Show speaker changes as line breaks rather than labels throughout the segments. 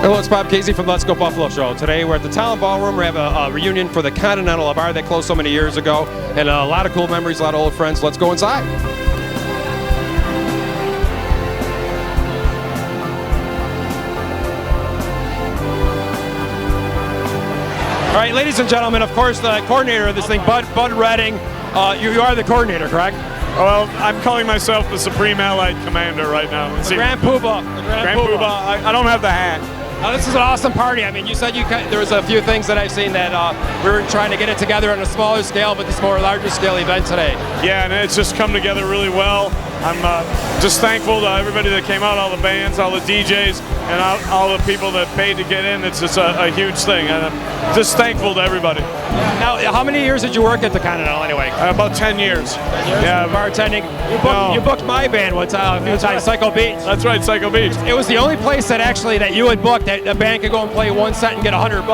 Hello, it's Bob Casey from Let's Go Buffalo Show. Today we're at the Town Ballroom. We have a reunion for the Continental, a bar that closed so many years ago, and a lot of cool memories, a lot of old friends. Let's go inside. All right, ladies and gentlemen, of course, the coordinator of this thing, Bud Redding. You are the coordinator, correct?
Well, I'm calling myself the Supreme Allied Commander right now.
The Grand Poobah.
Grand Poobah. I don't have the hat.
Now, this is an awesome party. I mean, you said there was a few things that I've seen that we were trying to get it together on a smaller scale, but this more larger scale event today.
Yeah, and it's just come together really well. I'm just thankful to everybody that came out, all the bands, all the DJs, and all the people that paid to get in. It's just a huge thing, and I'm just thankful to everybody.
Now, how many years did you work at the Continental anyway?
About 10 years.
10 years?
Yeah,
bartending. You booked my band one time, a few times, Psycho Beach.
That's right, Psycho Beach.
It was the only place that you would book that a band could go and play one set and get $100.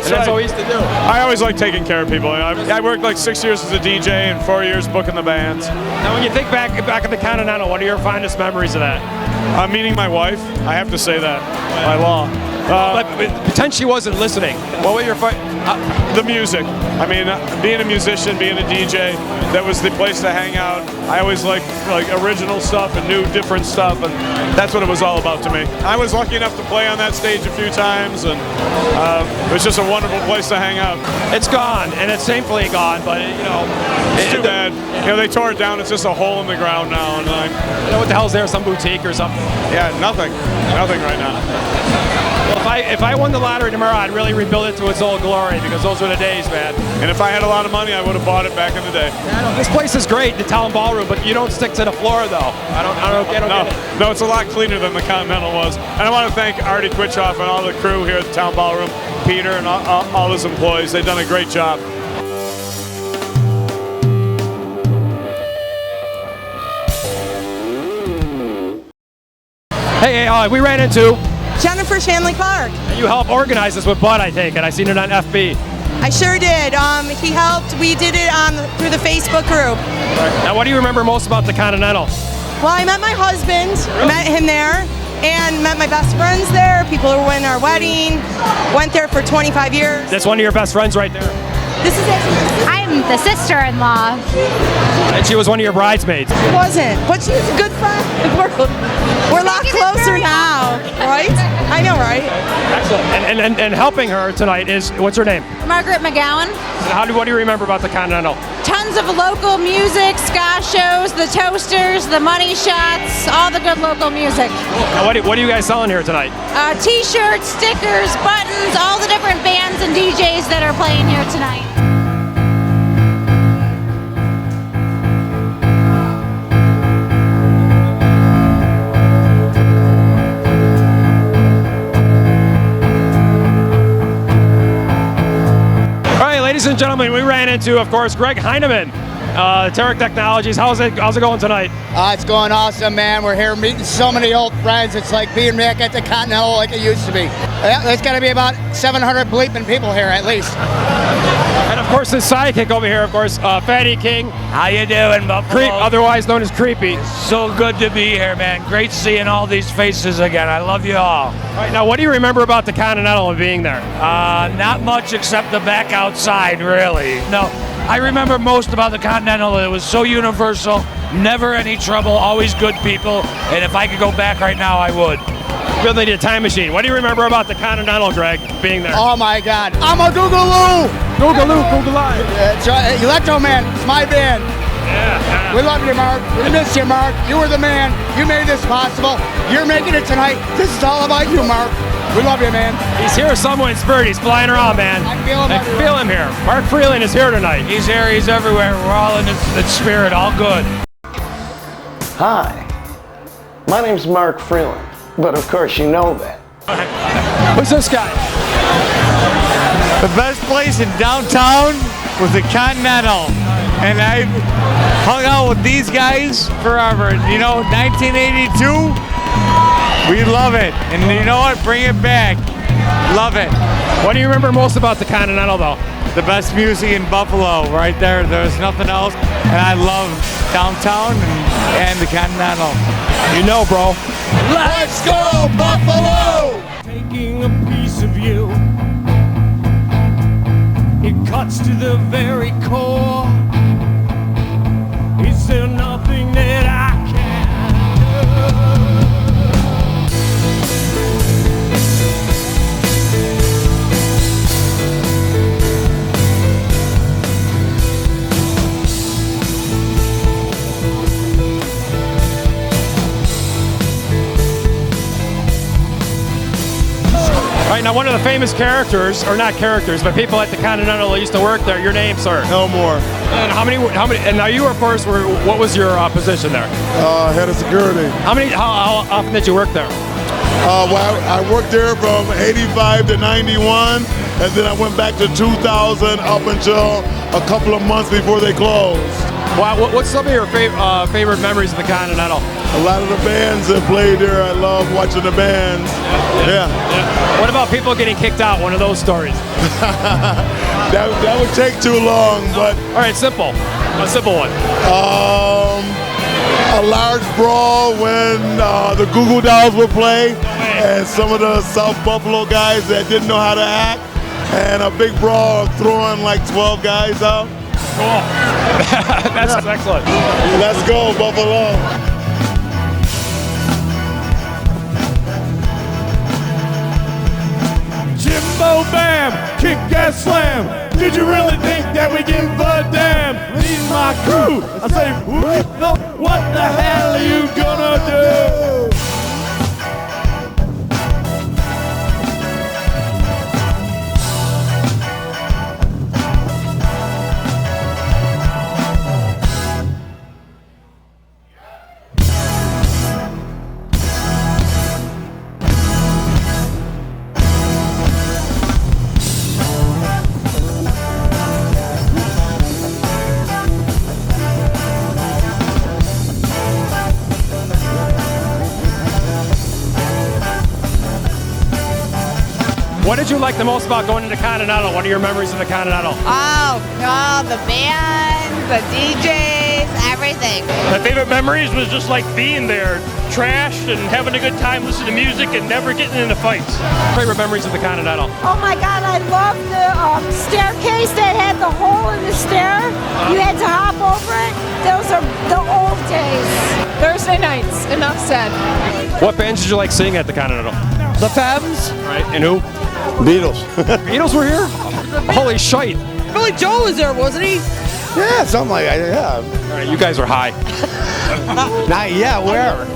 That's what we used to do.
I always like taking care of people. I worked like 6 years as a DJ and 4 years booking the bands.
Now, when you think back at the Continental, what are your fondest memories of that?
Meeting my wife. I have to say that by law.
But pretend she wasn't listening. What were your
the music. I mean, being a musician, being a DJ, that was the place to hang out. I always liked original stuff and new, different stuff, and that's what it was all about to me. I was lucky enough to play on that stage a few times, and it was just a wonderful place to hang out.
It's gone, and it's shamefully gone, but
it's too bad. They tore it down. It's just a hole in the ground now, and
what the hell's there? Some boutique or something?
Yeah, nothing right now.
Well, if I won the lottery tomorrow, I'd really rebuild it to its old glory, because those were the days, man.
And if I had a lot of money, I would have bought it back in the day.
Yeah, this place is great, the Town Ballroom, but you don't stick to the floor, though. I don't get it.
No, it's a lot cleaner than the Continental was. And I want to thank Artie Quitchoff and all the crew here at the Town Ballroom, Peter and all his employees. They've done a great job.
Hey, we ran into
Jennifer Shanley Clark.
You helped organize this with Bud, I take it. I seen it on FB.
I sure did. He helped. We did it through the Facebook group.
Right. Now, what do you remember most about the Continental?
Well, I met my husband, met him there, and met my best friends there, people who were in our wedding, went there for 25 years.
That's one of your best friends right there.
This is it.
I'm the sister-in-law.
And she was one of your bridesmaids.
She wasn't, but she's a good friend. We're a lot closer now, right? I know, right?
Excellent. And helping her tonight is, what's her name?
Margaret McGowan.
And what do you remember about the Continental?
Tons of local music, ska shows, the Toasters, the Money Shots, all the good local music.
Now, what are you guys selling here tonight?
T-shirts, stickers, buttons, all the different bands and DJs that are playing here tonight.
Ladies and gentlemen, we ran into, of course, Greg Hyneman, Terek Technologies. How's it going tonight?
It's going awesome, man. We're here meeting so many old friends. It's like being back at the Continental like it used to be. There's got to be about 700 bleeping people here at least.
And of course, his sidekick over here, of course, Fatty King.
How you doing, Buffalo?
Otherwise known as Creepy.
So good to be here, man. Great seeing all these faces again. I love you all.
All right, now, what do you remember about the Continental and being there?
Not much except the back outside, really. No, I remember most about the Continental. It was so universal, never any trouble, always good people. And if I could go back right now, I would.
Really need a time machine. What do you remember about the Continental, Greg, being there?
Oh my God, I'm a Googaloo!
Googaloo.
Electro Man, it's my band.
Yeah.
We love you, Mark. We miss you, Mark. You were the man. You made this possible. You're making it tonight. This is all about you, Mark. We love you, man.
He's here somewhere in spirit. He's flying around, man. I feel him here. Mark Freeland is here tonight.
He's here. He's everywhere. We're all in the spirit. All good.
Hi. My name's Mark Freeland. But of course you know that.
Who's this guy?
The best place in downtown was the Continental. And I hung out with these guys forever. 1982, we love it. And you know what? Bring it back. Love it.
What do you remember most about the Continental, though?
The best music in Buffalo, right there. There's nothing else. And I love downtown and the Continental.
You know, bro.
Let's go, Buffalo!
Taking a piece of you, it cuts to the very core. Is there nothing that I can do?
All right, now one of the famous characters, or not characters, but people at the Continental that used to work there. Your name, sir?
Elmore.
And how many? And now you, of course, what was your position there?
Head of security.
How often did you work there?
Well, I worked there from 85 to 91, and then I went back to 2000 up until a couple of months before they closed.
Wow, what's some of your favorite memories of the Continental?
A lot of the bands that played there, I love watching the bands. Yeah.
What about people getting kicked out? One of those stories.
That would take too long, but.
All right, simple. A simple one.
A large brawl when the Goo Goo Dolls would play, and some of the South Buffalo guys that didn't know how to act, and a big brawl throwing like 12 guys out.
Cool. That's excellent.
Let's go, Buffalo.
Jimbo Bam, kick ass slam. Did you really think that we give a damn? Leave my crew. I say, what the hell are you gonna do?
What did you like the most about going into Continental? What are your memories of the Continental?
Oh, the bands, the DJs, everything.
My favorite memories was just like being there, trashed and having a good time listening to music and never getting into fights.
Favorite memories of the Continental?
Oh my God, I love the staircase that had the hole in the stair. You had to hop over it. Those are the old days.
Thursday nights, enough said.
What bands did you like seeing at the Continental?
The Femmes.
Right, and who?
Beatles.
Beatles were here? Holy shite.
Billy Joel was there, wasn't he?
Yeah, something like that, yeah.
All right, you guys are high.
Not yet, where?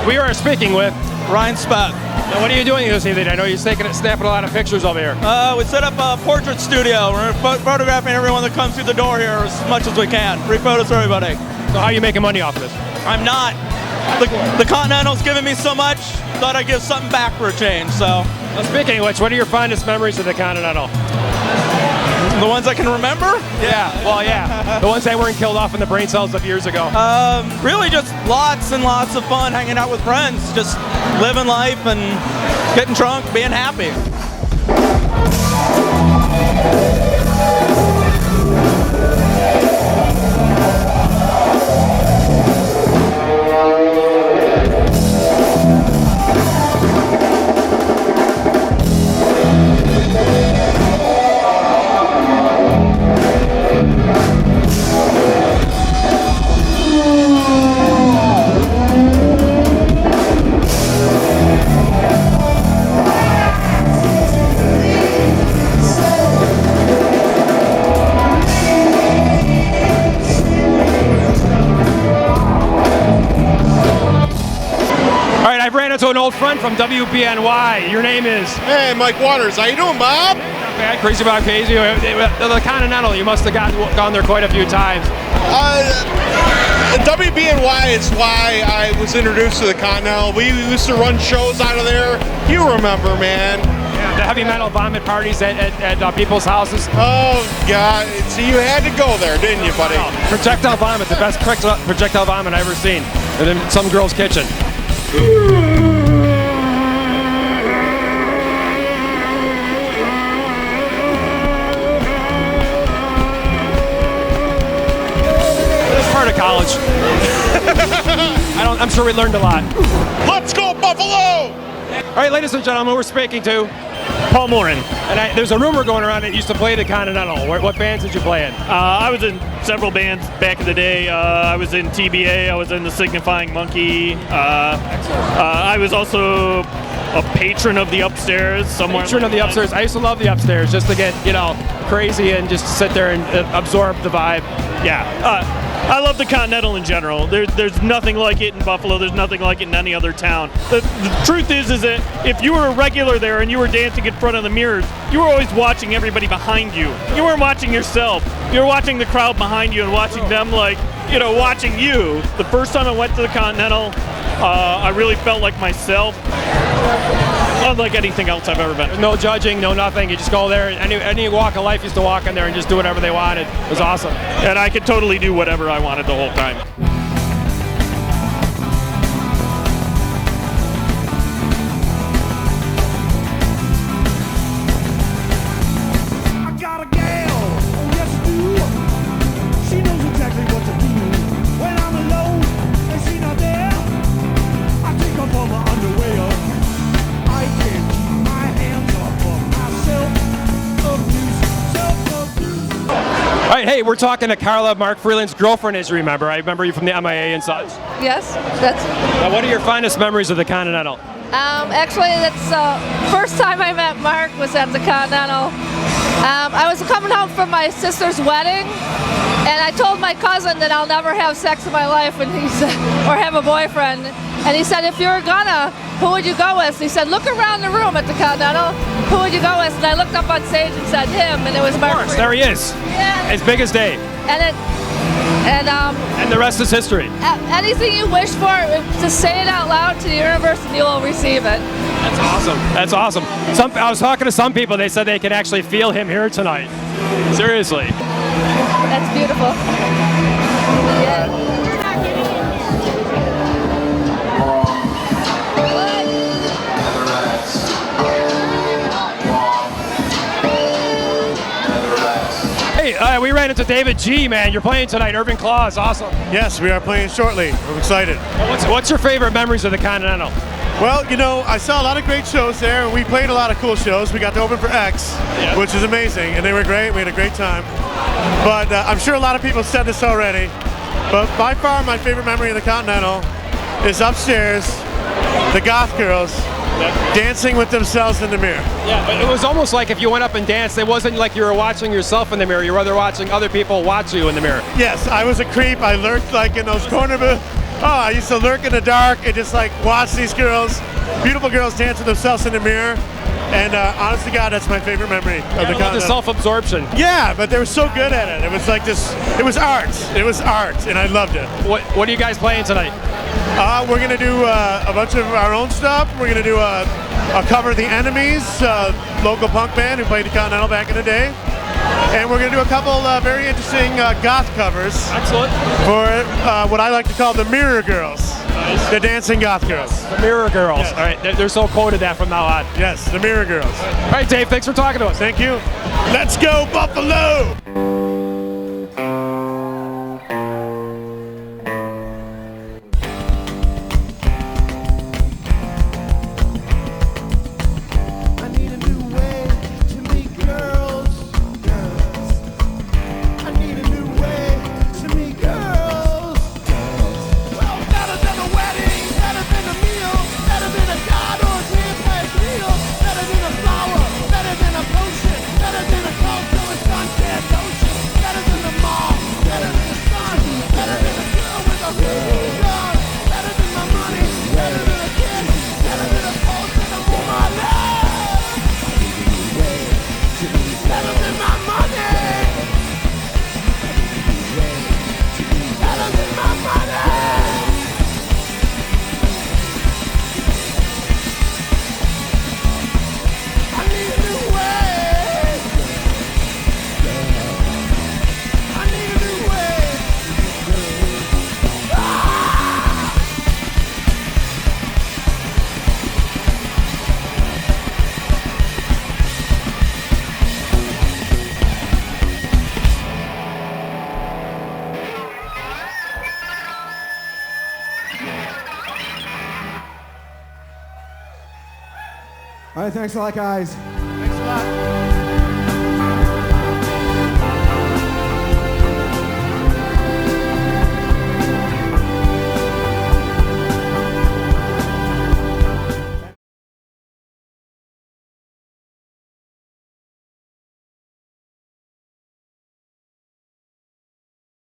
We are speaking with
Ryan Speck.
Now, what are you doing this evening? I know you're snapping a lot of pictures over here.
We set up a portrait studio. We're photographing everyone that comes through the door here as much as we can. Free photos for everybody.
So how are you making money off of this?
I'm not. The Continental's giving me so much, thought I'd give something back for a change, so.
Well, speaking of which, what are your fondest memories of the Continental?
The ones I can remember?
Yeah. The ones that weren't killed off in the brain cells of years ago.
Really just lots and lots of fun hanging out with friends, just living life and getting drunk, being happy.
To an old friend from WBNY. Your name is?
Hey, Mike Waters. How you doing, Bob?
Yeah, Crazy Bob Casey. The Continental, you must have gone there quite a few times.
WB&Y is why I was introduced to the Continental. We used to run shows out of there. You remember, man.
Yeah, the heavy metal vomit parties at people's houses.
Oh, God. So you had to go there, didn't you, buddy?
Projectile vomit, the best projectile vomit I've ever seen. And in some girl's kitchen. Part of college. I'm sure we learned a lot.
Let's go, Buffalo!
All right, ladies and gentlemen, we're speaking to
Paul Morin.
And there's a rumor going around that you used to play the Continental. What bands did you play in?
I was in several bands back in the day. I was in TBA. I was in the Signifying Monkey. I was also a patron of the Upstairs somewhere.
Patron of the Upstairs. I used to love the Upstairs just to get, crazy and just sit there and absorb the vibe.
Yeah. I love the Continental in general. There's nothing like it in Buffalo. There's nothing like it in any other town. The truth is that if you were a regular there and you were dancing in front of the mirrors, you were always watching everybody behind you. You weren't watching yourself. You were watching the crowd behind you and watching them watching you. The first time I went to the Continental, I really felt like myself. Unlike anything else I've ever been.
No judging, no nothing. You just go there. Any walk of life used to walk in there and just do whatever they wanted. It was awesome.
And I could totally do whatever I wanted the whole time.
I got a gal, yes I do. She knows exactly what to do. When I'm alone and she's not there, I take off all my underwear. I can't keep my hands off of myself. Self-abuse.
All right, hey, we're talking to Carla, Mark Freeland's girlfriend, as you remember. I remember you from the MIA and such.
Yes, that's.
What are your finest memories of the Continental?
Actually, that's first time I met Mark was at the Continental. I was coming home from my sister's wedding, and I told my cousin that I'll never have sex in my life, and he said, or have a boyfriend. And he said, if you were gonna, who would you go with? He said, look around the room at the Continental. Who would you go with? And I looked up on stage and said him, and it was Mark.
Of course, there he is.
Yeah.
As big as Dave.
And
the rest is history.
Anything you wish for, just say it out loud to the universe, and you will receive it.
That's awesome. That's awesome. I was talking to some people. They said they could actually feel him here tonight. Seriously.
That's beautiful. Yeah.
Hey, we ran into David G, man. You're playing tonight. Irving Claw is awesome.
Yes, we are playing shortly. I'm excited.
What's your favorite memories of the Continental?
Well, I saw a lot of great shows there, and we played a lot of cool shows. We got to open for X, which is amazing, and they were great. We had a great time. But I'm sure a lot of people said this already, but by far my favorite memory of the Continental is upstairs, the goth girls dancing with themselves in the mirror.
Yeah, but it was almost like if you went up and danced, it wasn't like you were watching yourself in the mirror. You were rather watching other people watch you in the mirror.
Yes, I was a creep. I lurked like in those corner booths. Oh, I used to lurk in the dark and just watch these girls, beautiful girls, dance with themselves in the mirror. And honest to God, that's my favorite memory of the Continental.
The self-absorption.
Yeah, but they were so good at it. It was like this. It was art. It was art, and I loved it.
What are you guys playing tonight?
We're gonna do a bunch of our own stuff. We're gonna do a cover of The Enemies, local punk band who played the Continental back in the day. And we're going to do a couple very interesting goth covers.
Excellent.
For what I like to call the Mirror Girls. Nice. The dancing goth girls.
The Mirror Girls. Yes. All right, they're so quoted that from now on.
Yes, the Mirror Girls.
All right, Dave, thanks for talking to us.
Thank you. Let's go, Buffalo!
Better than a potion, better than a cold, sunset ocean.
right, thanks a lot, guys.
Thanks a lot.